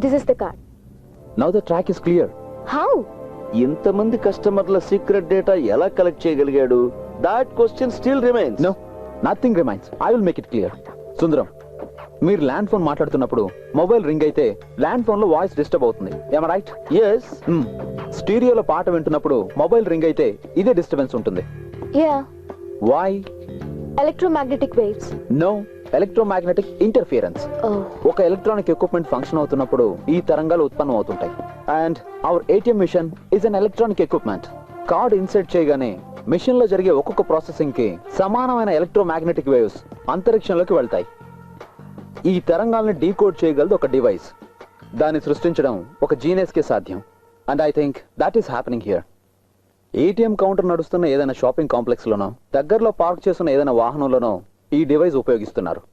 This is the card. Now the track is clear. How? ఇంతమంది కస్టమర్ల secret data ఎలా collect చేయగలిగాడు? That question still remains. No, nothing remains. I will make it clear. సుందరం, మీరు land phone మాట్లాడుతున్నప్పుడు mobile ring అయితే land phone లో voice disturb అవుతుంది. ఏమా రైట్? Yes. స్టీరియోలో పాట వింటున్నప్పుడు మొబైల్ రింగ్ అయితే ఇదే డిస్టర్బెన్స్ ఉంటుంది. Yeah. Why? Electromagnetic waves. No, electromagnetic interference. Oh. ఒక ఎలక్ట్రానిక్ ఎక్విప్మెంట్ ఫంక్షన్ అవుతున్నప్పుడు ఈ తరంగాలు ఉత్పన్నం అవుతుంటాయి. And our ATM machine is an electronic equipment. Card insert చేయగానే మిషన్ లో జరిగే ఒక్కొక్క ప్రాసెసింగ్ కి సమానమైన ఎలక్ట్రోమాగ్నెటిక్ వేవ్స్ అంతరిక్షంలోకి వెళ్తాయి. ఈ తరంగాల్ని డీకోడ్ చేయగలదు ఒక డివైస్. దాన్ని సృష్టించడం ఒక జీనియస్ కే సాధ్యం. And I think that is happening here. ATM counter నడుస్తున్న ఏదైనా షాపింగ్ కాంప్లెక్స్ లోనో దగ్గరలో పార్క్ చేస్తున్న ఏదైనా వాహనంలోనో ఈ డివైస్ ఉపయోగిస్తున్నారు.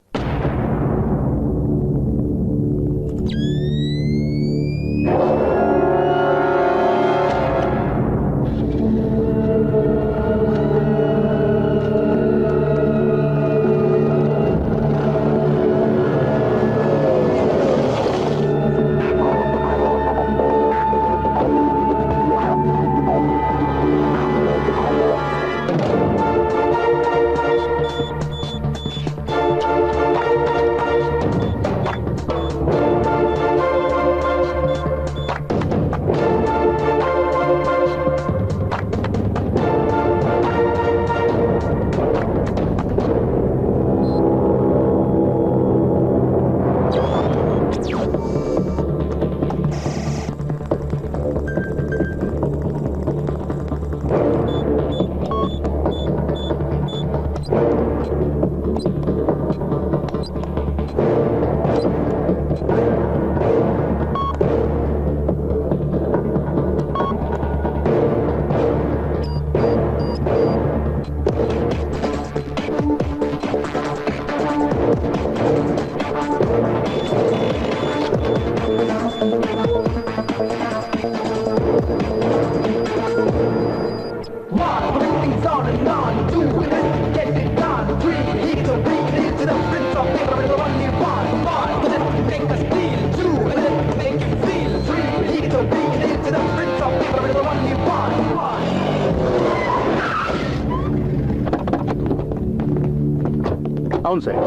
అవును సార్,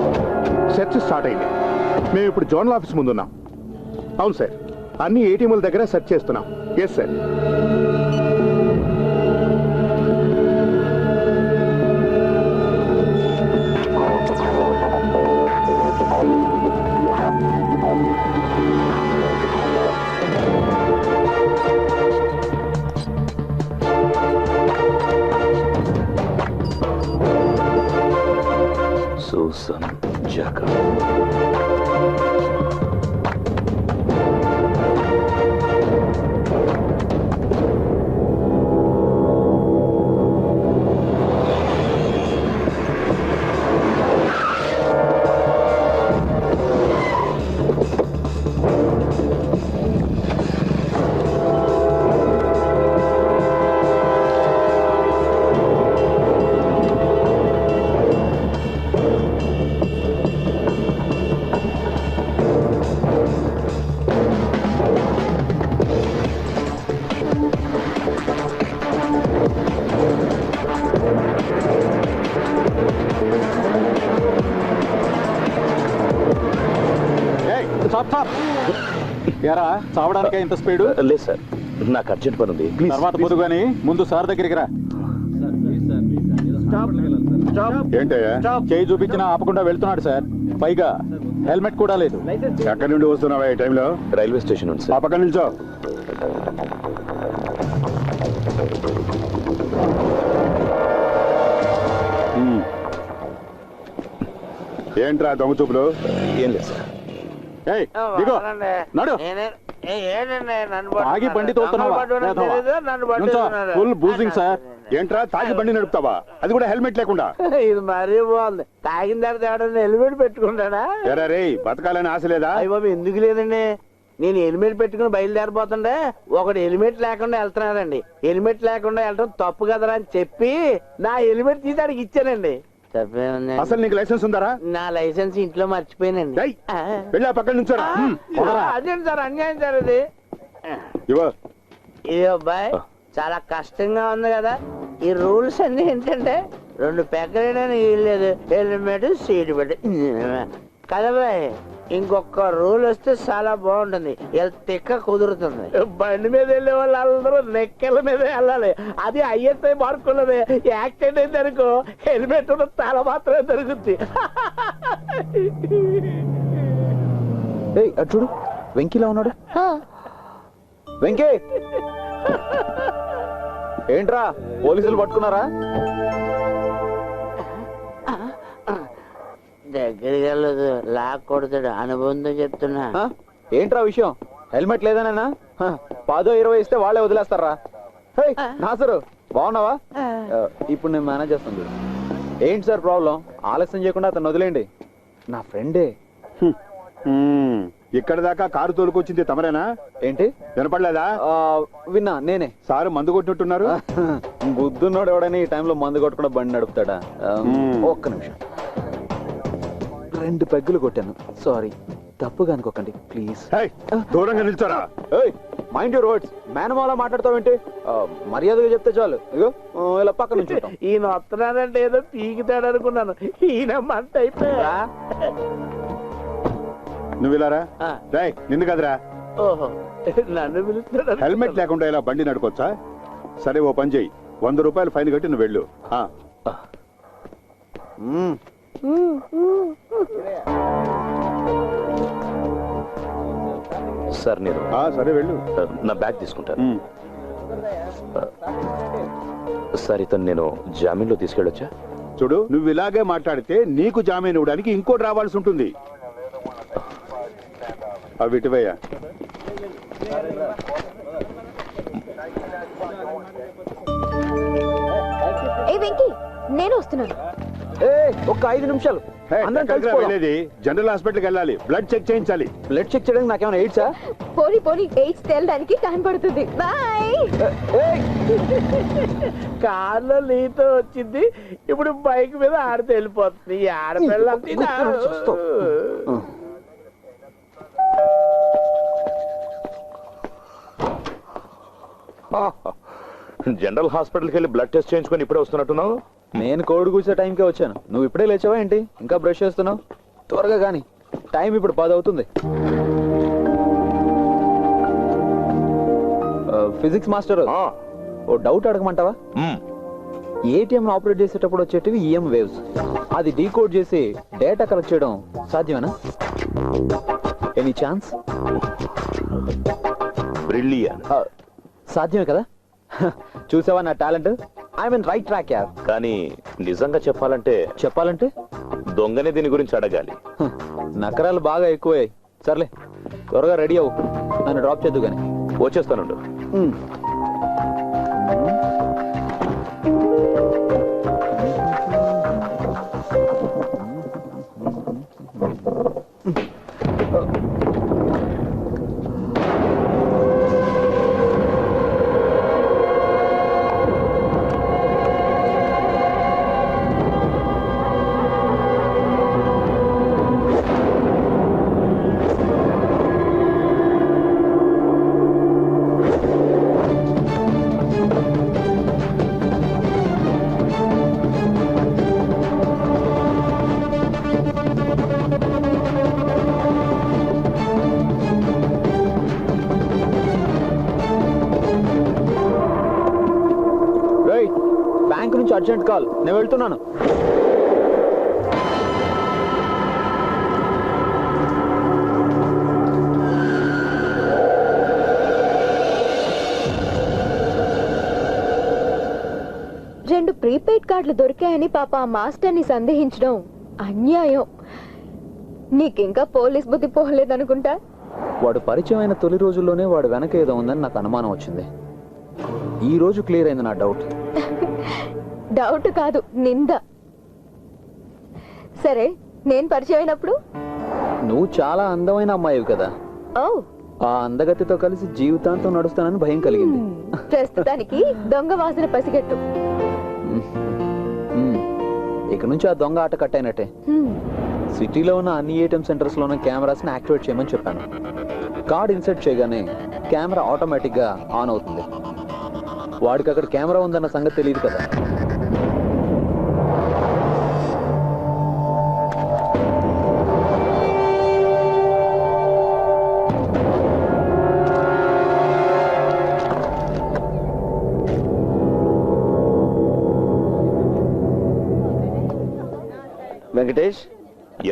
సెర్చ్ స్టార్ట్ అయింది. మేము ఇప్పుడు జోనల్ ఆఫీస్ ముందున్నాం. అవును సార్, అన్ని ATMల దగ్గర సెర్చ్ చేస్తున్నాం. Yes sir. Susan Jacob. ఎరా చావడానికే ఇంత స్పీడ్? లేదు సార్, నాకు అర్జెంట్ పని ఉంది. తర్వాత పొద్దు గానీ ముందు సార్ దగ్గరికి రా. ఏంటయ్యా? చేయి చూపించినా ఆపకుండా వెళ్తున్నాడు సార్. పైగా హెల్మెట్ కూడా లేదు. ఎక్కడి నుండి వస్తున్నావా ఈ టైంలో? రైల్వే స్టేషన్ ఉంది ఆ సార్. పక్కన నిల్చో. ఏంట్రా దొంగ చూపులు? ఏం లేదు సార్. దిగో నడు. తాగి బండి తోలుతున్నావా? Full boozing sir. ఏంట్రా తాగి బండి నడుపుతావా? అది కూడా హెల్మెట్ లేకుండా? ఇది మరీ బాగుంది. తాగిన తర్వాత హెల్మెట్ పెట్టుకుంటాడా? ఎరా రే, బతకాలని ఆశ లేదా? అయ్య బాబు, ఎందుకు లేదండి. నేను హెల్మెట్ పెట్టుకుని బయలుదేరిపోతుండే ఒకటి హెల్మెట్ లేకుండా వెళ్తున్నాడండి. హెల్మెట్ లేకుండా వెళ్ళడం తప్పు కదరా అని చెప్పి నా హెల్మెట్ తీసి అడిగి ఇచ్చానండి. తప్పే ఉంది. అసలు నీకు లైసెన్స్ ఉందారా? నా లైసెన్స్ ఇంట్లో మర్చిపోయానండి. ఏయ్, వెళ్ళి ఆ పక్కన నుంచోరా. అదే సార్ అన్యాయం సార్ అది. ఇవ్వ. ఇది అబ్బాయి చాలా కష్టంగా ఉంది కదా. ఈ రూల్స్ అన్ని ఏంటంటే 2 పెగ్గలేదని వీల్లేదు, హెల్మెట్ సీట్ పెట్టి కదా బాయ్. ఇంకొక రూల్ వస్తే చాలా బాగుంటుంది, తిక్క కుదురుతుంది. బండి మీద వెళ్ళే వాళ్ళు అందరూ నెక్కల మీద వెళ్ళాలి. అది ఐఎస్ఐ మార్కున్నది. యాక్సిడెంట్ అయితే అనుకో హెల్మెట్ ఉన్న తల మాత్రమే దొరుకుతుంది. అటు చూడు, వెంకీలా ఉన్నాడు. వెంకీ, ఏంట్రా పోలీసులు పట్టుకున్నారా? దగ్గరికి వెళ్ళదు, లాక్ కొడతాడు. అనుబంధం చెప్తున్నా. ఏంట్రా విషయం? హెల్మెట్ లేదనేనా? 10-20 ఇస్తే వాళ్ళే వదిలేస్తారా? నాసరు బాగున్నావా? ఇప్పుడు నేను మేనేజ్ చేస్తాను. ఏంటి సార్ ప్రాబ్లం? ఆలస్యం చేయకుండా అతను వదిలేండి, నా ఫ్రెండే. ఇక్కడ దాకా కారు తోలుకొచ్చింది తమరేనా? ఏంటి వినపడలేదా? విన్నా, నేనే. సారు మందు కొట్టినట్టున్నారు. బుద్ధున్నోడు ఎవడైనా ఈ టైంలో మందు కొట్టకుండా బండి నడుపుతాడా? ఒక్క నిమిషం. 2 పెగ్గులు కొట్టాను, సారీ. తప్పుగా అనుకోకండి ప్లీజ్. దూరంగా నిల్చోరా. Mind your words. మేనమాల మాట్లాడతావేంటి? మర్యాదగా చెప్తే చాలు. ఇగో ఇలా పక్క నుంచి ఈయన వస్తున్నానంటే ఏదో పీకితాడు అనుకున్నాను. ఈయన మంట అయిపోయా. నువ్వు ఇలారా. నిన్ను కదరా. ఓహో, నన్ను పిలుస్తాడు. హెల్మెట్ లేకుండా ఇలా బండి నడుకోవచ్చా? సరే, ఓ పని చెయ్యి, 100 రూపాయలు ఫైన్ కట్టి నువ్వు వెళ్ళు. సార్ నేను సరే వెళ్ళు. నా బ్యాగ్ తీసుకుంటాను. సార్ ఇతను నేను జామీన్లో తీసుకెళ్ళొచ్చా? చూడు, నువ్వు ఇలాగే మాట్లాడితే నీకు జామీన్ ఇవ్వడానికి ఇంకోటి రావాల్సి ఉంటుంది. అవి ఇటువయ్యా. నేను వస్తున్నాను. ఒక్క 5 నిమిషాలు. వెళ్ళేది జనరల్ హాస్పిటల్కి వెళ్ళాలి, బ్లడ్ చెక్ చేయించాలి. బ్లడ్ చెక్ చేయడానికి నాకేమైనా ఎయిడ్సా? పోనీ ఎయిడ్స్ తేలడానికి టైం పడుతుంది. బాయ్. కార్లో నీతో వచ్చింది, ఇప్పుడు బైక్ మీద ఆడితే వెళ్ళిపోతుంది. ఆడపిల్ల జనరల్ హాస్పిటల్కి వెళ్ళి బ్లడ్ టెస్ట్ చేయించుకొని ఇప్పుడే వస్తున్నట్టున్నావు. నేను కోడి కూర్చే టైంకే వచ్చాను. నువ్వు ఇప్పుడే లేచావా ఏంటి? ఇంకా బ్రష్ చేస్తున్నావు? త్వరగా కానీ, టైం ఇప్పుడు 10 అవుతుంది. ఫిజిక్స్ మాస్టర్, ఓ డౌట్ అడగమంటావా? ఏటీఎం ఆపరేట్ చేసేటప్పుడు వచ్చేటివి ఈఎం వేవ్స్. అది డీకోడ్ చేసి డేటా కలెక్ట్ చేయడం సాధ్యమేనా? Any chance? బ్రిలియంట్. సాధ్యమే కదా? చూసావా నా talent? I mean right track యార్. కానీ నిజంగా చెప్పాలంటే దొంగనే దీని గురించి అడగాలి. నకరాలు బాగా ఎక్కువయ్యాయి. సర్లే, త్వరగా రెడీ అవ్వు, నన్ను డ్రాప్ చేద్దు కానీ. వచ్చేస్తానుండు. బ్యాంక్ నుంచి అర్జెంట్ కాల్, నేను వెళ్తున్నాను. రెండు ప్రీపెయిడ్ కార్డులు దొరికాయని పాప ఆ మాస్టర్ని సందేహించడం అన్యాయం. నీకింకా పోలీస్ బుద్ధి పోలేదనుకుంటా. వాడు పరిచయం అయిన తొలి రోజుల్లోనే వాడు వెనక ఏదో ఉందని నాకు అనుమానం వచ్చింది. ఈ రోజు క్లియర్ అయింది నా డౌట్. డౌట్ కాదు, నింద. సరే, నేను పరిచయం అయినప్పుడు నువ్వు చాలా అందమైన అమ్మాయివి కదా. ఓ, ఆ అందగతితో కలిసి జీవితాంతం నడుస్తానని భయం కలిగింది. ప్రస్తుతానికి దొంగ వాసన పసిగట్టు. ఇక నుంచి ఆ దొంగ ఆట కట్టయినట్టే. సిటీలో ఉన్న అన్ని ఏటీఎం సెంటర్స్ లో ఉన్న కెమెరాస్ ని యాక్టివేట్ చేయమని చెప్పాను. కార్డ్ ఇన్సర్ట్ చేయగానే కెమెరా ఆటోమేటిక్ గా ఆన్ అవుతుంది. వాడికి అక్కడ కెమెరా ఉందన్న సంగతి తెలియదు కదా. Venkatesh,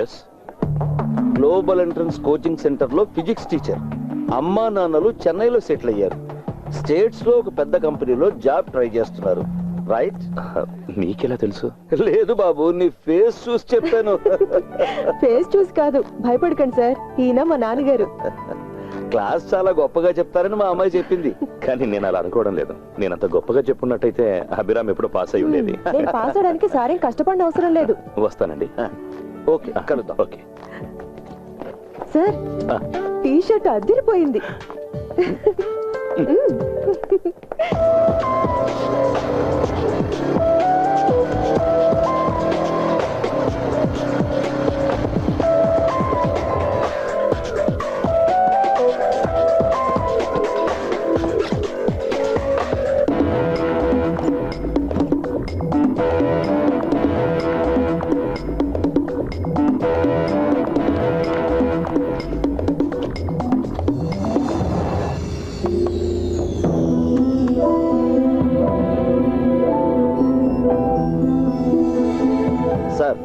yes. Global entrance coaching centre లో ఫిజిక్స్ టీచర్. అమ్మా నాన్నలు చెన్నైలో సెటిల్ అయ్యారు. స్టేట్స్ లో ఒక పెద్ద కంపెనీలో జాబ్ ట్రై చేస్తున్నారు. రైట్? మీకెలా తెలుసు? లేదు బాబు, నీ ఫేస్ చూసి చెప్పాను. ఫేస్ చూసి కాదు, భయపడకండి సార్, ఈయన మా నాన్నగారు. క్లాస్ చాలా గొప్పగా చెప్తారని మా అమ్మాయి చెప్పింది. కానీ నేను అలా అనుకోవడం లేదు. నేను అంత గొప్పగా చెప్పున్నట్టయితే అభిరామ్ ఎప్పుడో పాస్ అయి ఉండేది. నేను పాస్ అవడానికి సారేం కష్టపడిన అవసరం లేదు. వస్తానండి. ఓకే, కలుద్దాం. ఓకే సార్, టీ షర్ట్ అదిరిపోయింది. సార్,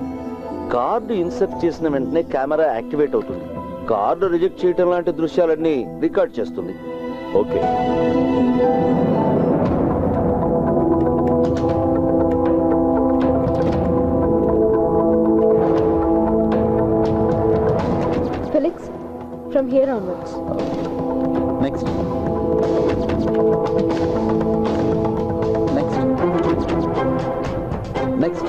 కార్డు ఇన్సర్ట్ చేసిన వెంటనే కెమెరా యాక్టివేట్ అవుతుంది. కార్డు రిజెక్ట్ చేయడం లాంటి దృశ్యాలన్నీ రికార్డ్ చేస్తుంది. Okay. Felix, from here onwards. Next next next.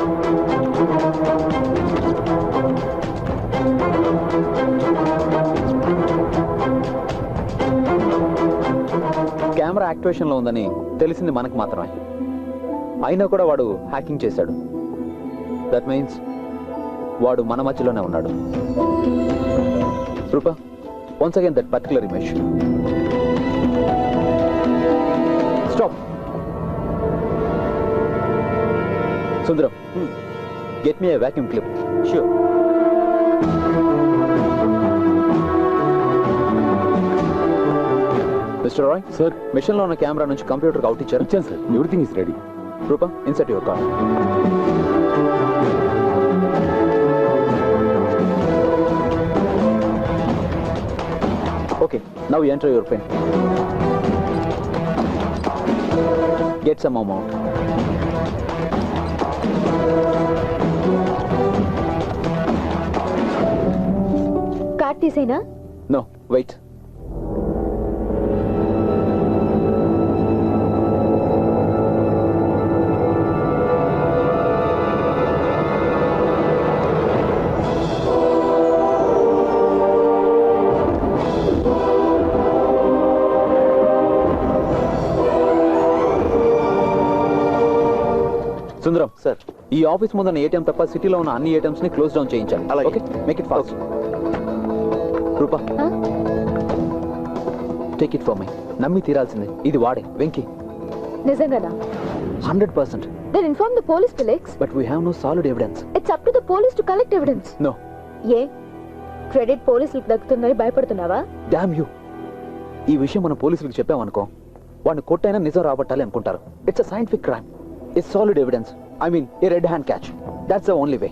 Camera activation లో ఉందని తెలిసింది మనకు మాత్రమే. అయినా కూడా వాడు హ్యాకింగ్ చేశాడు. దట్ మీన్స్ వాడు మన మధ్యలోనే ఉన్నాడు. రూపా, once again that particular image. Stop. Sundaram, get me a vacuum clip. Sure. Mr. Roy, sir. Machine లో ఉన్న కెమెరా నుంచి కంప్యూటర్ అవుట్ ఇచ్చారు. ఇచ్చాను sir, everything is ready. Rupa, insert your card. Okay, now you enter your PIN. Get some amount. Card తీసేనా? No, wait. Sundaram sir, ఈ office ముందున్న ATM తప్ప సిటీలో ఉన్న అన్ని ఏటీఎంస్ ని క్లోజ్ డౌన్ చేయించాలి. అలాగే. Okay, make it fast. Rupa, take it for my. నమ్మి తీరాల్సిందే, ఇది వాడే వెంకీ. నిజంగానా? 100%. Then inform the police, Felix. But we have no solid evidence. It's up to the police to collect evidence. No. A credit పోలీసులకు దక్కుతుందని భయపడుతున్నావా? Damn you. ఈ విషయం మనం పోలీసులకు చెప్పామనుకో, వాడిని కొట్టైనా నిజం రాబట్టాలి అనుకుంటారు. It's a scientific crime. It's solid evidence. I mean, a red hand catch. That's the only way.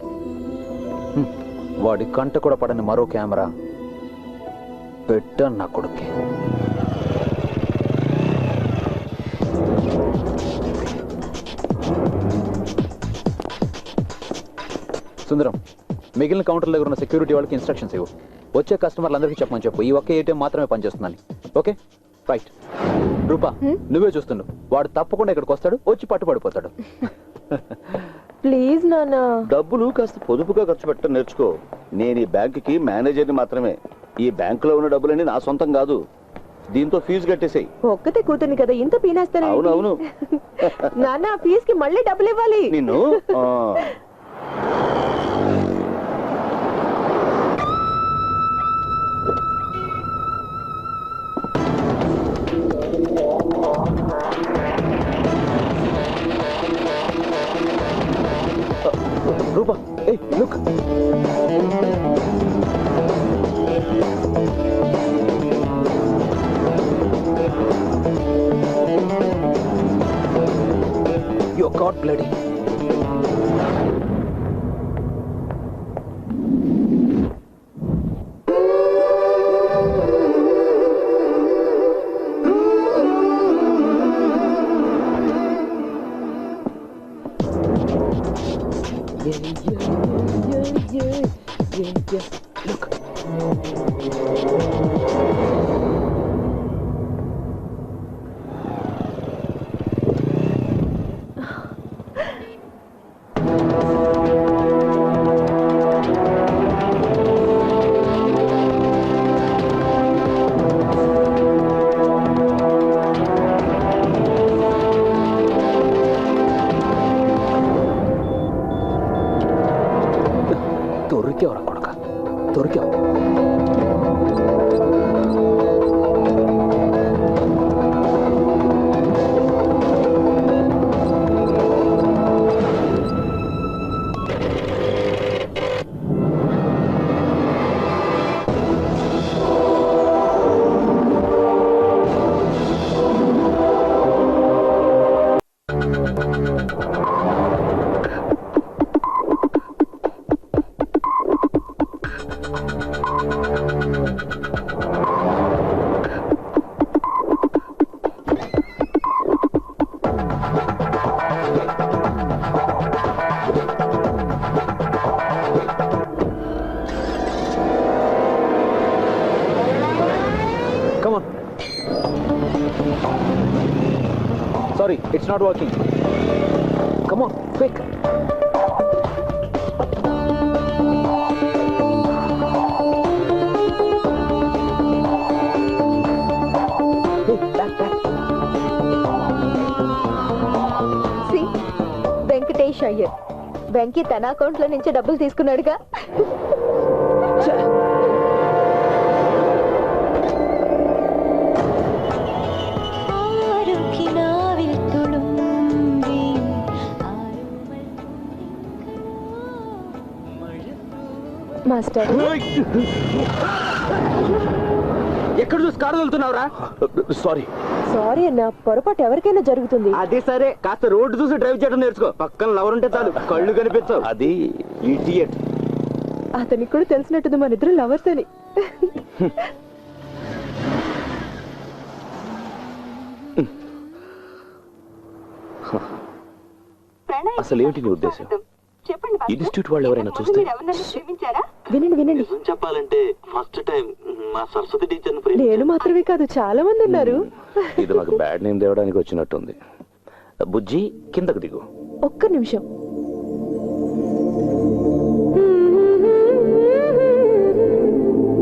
వాడి కంట కూడా పడని మరో కెమెరా పెట్ట నా కొడుక్కి. సుందరం, మిగిలిన కౌంటర్ దగ్గర ఉన్న సెక్యూరిటీ వాళ్ళకి ఇన్స్ట్రక్షన్స్ ఇవ్వు. వచ్చే కస్టమర్లందరికీ చెప్పమని చెప్పు, ఈ ఒక్క ఏటీఎం మాత్రమే పనిచేస్తుందని. Okay, right. రూపా, నువ్వే చూస్తున్నావు. వాడు తప్పకుండా ఇక్కడికి వస్తాడు, వచ్చి పట్టుబడిపోతాడు. ప్లీజ్ నాన్న. డబ్బులు కాస్త పొదుపుగా ఖర్చు పెట్టడం నేర్చుకో. నేను ఈ బ్యాంకుకి మేనేజర్ని మాత్రమే. ఈ బ్యాంకులో ఉన్న డబ్బులన్నీ నా సొంతం కాదు. దీంతో ఫీజు కట్టేసాయి. ఒక్కతే కూతుర్ని కదా ఇంత పీనేస్తాను. అవునవును. నాన్న, ఫీజుకి మళ్ళీ డబ్బులు ఇవ్వాలి. నిన్ను బ్లడీ. దొరికేవరా కొడక, దొరికావు. Come on. Sorry, it's not working. Come on, quick. Hey, back. See, Venkatesh Iyer. Venky తన అకౌంట్ లో నుంచి డబ్బులు తీసుకున్నాడుగా. మాస్టర్, ఎక్కడ చూసి కారు వెళ్తున్నావురా? సారీ. సారీ అన్న, పొరపాటు ఎవరికైనా జరుగుతుంది. అది సరే, కాస్త రోడ్డు చూసి డ్రైవ్ చేయడం నేర్చుకో. పక్కన లవర్ ఉంటే చాలు, కళ్ళు కనిపించవు. అది ఇడియట్. అతనికి కూడా తెలిసినట్టుంది మన ఇద్దరు లవర్స్ అని. అసలు ఏమిటి నీ ఉద్దేశం? ఇన్స్టిట్యూట్ వాళ్ళు ఎవరైనా చూస్తే? వినండి. చెప్పాలంటే ఫస్ట్ టైం మా సరస్వతి టీచర్ నేను మాత్రమే కాదు, చాలా మంది ఉన్నారు. ఇది నాకు బ్యాడ్ నేమ్ తేవడానికి వచ్చినట్టుంది. బుజ్జి, కిందకు దిగు. ఒక్క నిమిషం.